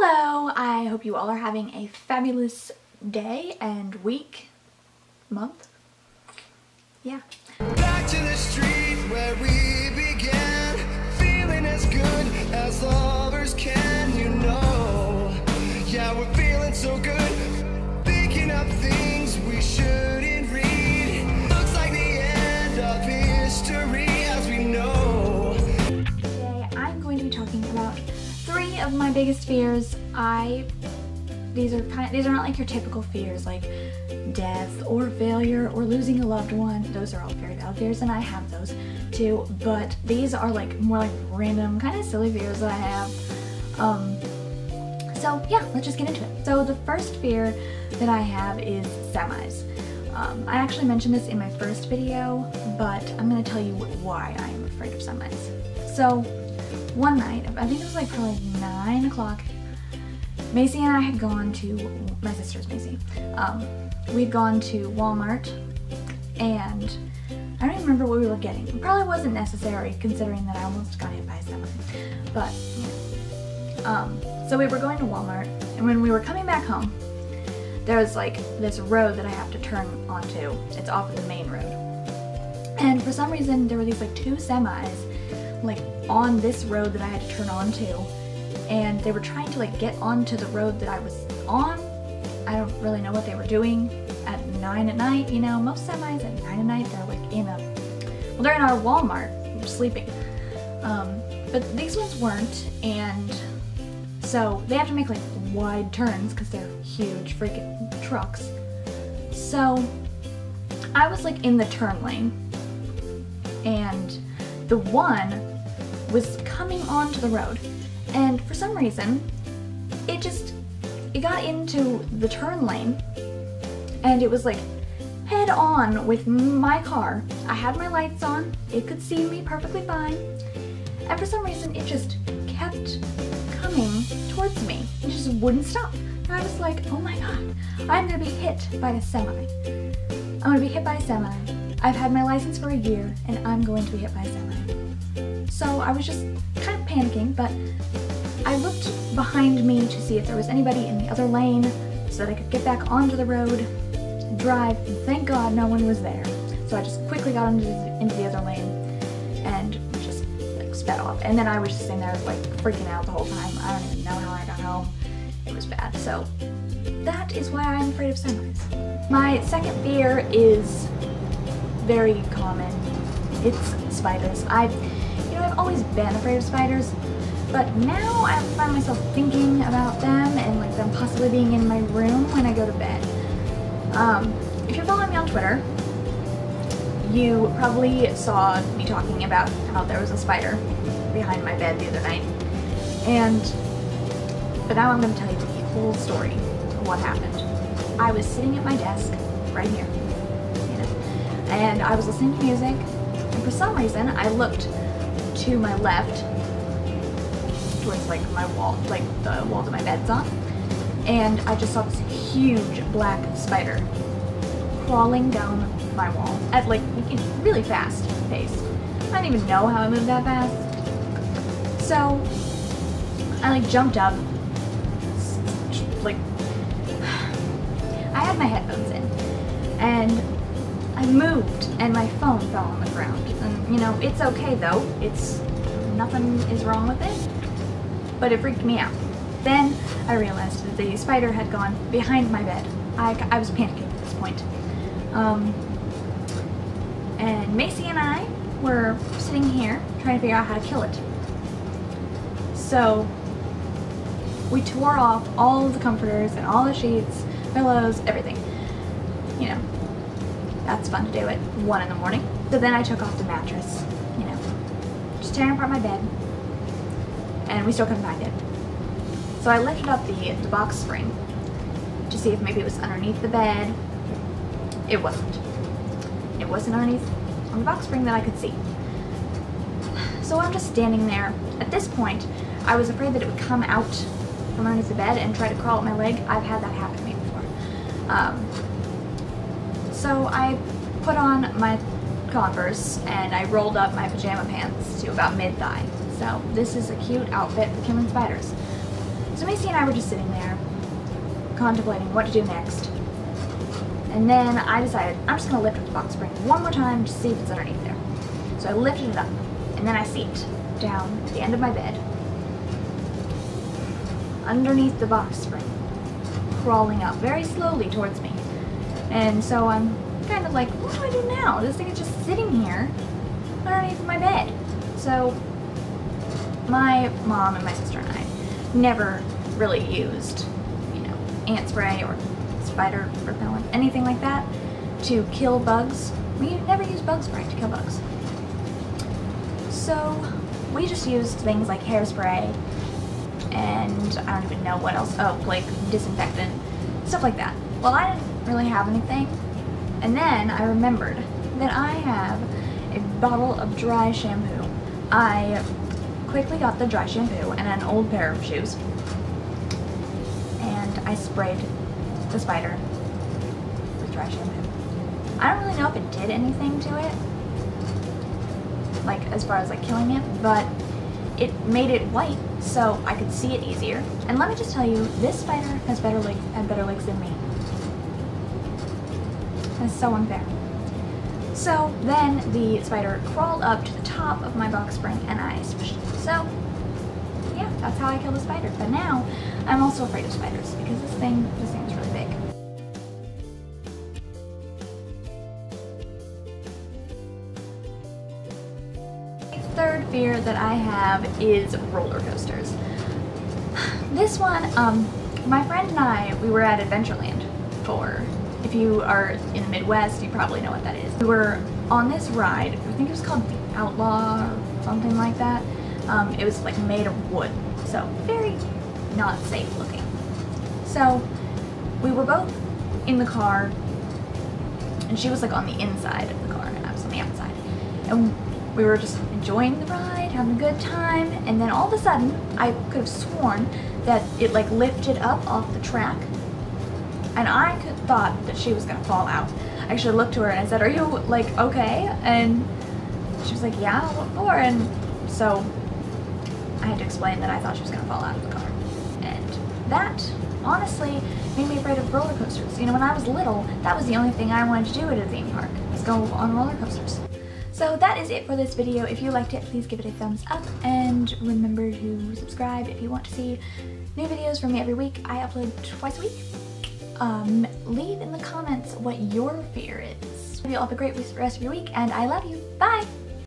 Hello! I hope you all are having a fabulous day and week, month. Yeah. Back to the street where we began, feeling as good as lovers can, you know. Yeah, we're feeling so good, thinking of things we shouldn't read. Looks like the end of history as we know. Today I'm going to be talking about 3 of my biggest fears. These are not like your typical fears like death or failure or losing a loved one. Those are all very valid fears and I have those too, but these are like more like random kind of silly fears that I have. So yeah, let's just get into it. So the first fear that I have is semis. I actually mentioned this in my first video, but I'm going to tell you why I am afraid of semis. So one night, I think it was like probably 9 o'clock, Macy and I had gone to, my sister's Macy, we'd gone to Walmart, and I don't even remember what we were getting. It probably wasn't necessary considering that I almost got hit by a semi, but, so we were going to Walmart, and when we were coming back home, there was like this road that I have to turn onto. It's off of the main road, and for some reason there were these like 2 semis like on this road that I had to turn onto, and they were trying to like get onto the road that I was on. I don't really know what they were doing at 9 at night, you know, most semis at 9 at night, they're like they're in our Walmart, sleeping. But these ones weren't, and so they have to make like wide turns because they're huge freaking trucks. So I was like in the turn lane, and the one was coming onto the road, and for some reason it got into the turn lane, and it was like head on with my car. I had my lights on, it could see me perfectly fine, and for some reason it just kept coming towards me. It just wouldn't stop. And I was like, oh my god, I'm gonna be hit by a semi. I'm gonna be hit by a semi. I've had my license for a year and I'm going to be hit by a semi. So I was just kind of panicking, but I looked behind me to see if there was anybody in the other lane so that I could get back onto the road and drive, and thank God no one was there. So I just quickly got into the other lane and just like sped off. And then I was just sitting there like freaking out the whole time. I don't even know how I got home. It was bad. So that is why I'm afraid of semis. My second fear is very common. It's spiders. I've always been afraid of spiders, but now I find myself thinking about them and like them possibly being in my room when I go to bed. If you're following me on Twitter, you probably saw me talking about how there was a spider behind my bed the other night, but now I'm going to tell you the whole story of what happened. I was sitting at my desk right here, and I was listening to music, and for some reason I looked to my left towards like my wall, like the wall that my bed's on, and I just saw this huge black spider crawling down my wall at like a really fast pace. I don't even know how I moved that fast. So I like jumped up, like I had my headphones in, and I moved and my phone fell on the ground. And you know, it's okay though. Nothing is wrong with it. But it freaked me out. Then I realized that the spider had gone behind my bed. I was panicking at this point. And Macy and I were sitting here trying to figure out how to kill it. So we tore off all of the comforters and all the sheets, pillows, everything. You know, that's fun to do at 1 in the morning. So then I took off the mattress, just tearing apart my bed, and we still couldn't find it. So I lifted up the box spring to see if maybe it was underneath the bed. It wasn't. It wasn't underneath on the box spring that I could see. So I'm just standing there. At this point, I was afraid that it would come out from underneath the bed and try to crawl up my leg. I've had that happen to me before. So I put on my Converse and I rolled up my pajama pants to about mid-thigh. So this is a cute outfit for killing spiders. So Macy and I were just sitting there, contemplating what to do next. And then I decided I'm just going to lift up the box spring one more time to see if it's underneath there. So I lifted it up, and then I see it down at the end of my bed, underneath the box spring, crawling up very slowly towards me. And so I'm kind of like, what do I do now? This thing is just sitting here underneath my bed. So my mom and my sister and I never really used, you know, ant spray or spider repellent, anything like that to kill bugs. We never use bug spray to kill bugs. So we just used things like hairspray and I don't even know what else, oh, like disinfectant, stuff like that. Well, I didn't really have anything, and then I remembered that I have a bottle of dry shampoo. I quickly got the dry shampoo and an old pair of shoes, and I sprayed the spider with dry shampoo. I don't really know if it did anything to it, like as far as like killing it, but it made it white so I could see it easier. And let me just tell you, this spider has better legs than me. That's so unfair. So then the spider crawled up to the top of my box spring and I squished it. So yeah, that's how I killed the spider. But now I'm also afraid of spiders because this thing is really big. The third fear that I have is roller coasters. This one, my friend and I, we were at Adventureland for, if you are in the Midwest, you probably know what that is. We were on this ride, I think it was called the Outlaw or something like that. It was like made of wood, so very not safe looking. So we were both in the car, and she was like on the inside of the car and I was on the outside. And we were just enjoying the ride, having a good time, and then all of a sudden, I could have sworn that it like lifted up off the track, and I thought that she was gonna fall out. I actually looked to her and I said, "Are you like okay?" And she was like, "Yeah, what for?" And so I had to explain that I thought she was gonna fall out of the car. And that honestly made me afraid of roller coasters. You know, when I was little, that was the only thing I wanted to do at a theme park, was go on roller coasters. So that is it for this video. If you liked it, please give it a thumbs up and remember to subscribe if you want to see new videos from me every week. I upload twice a week. Leave in the comments what your fear is. Hope you all have a great rest of your week, and I love you. Bye!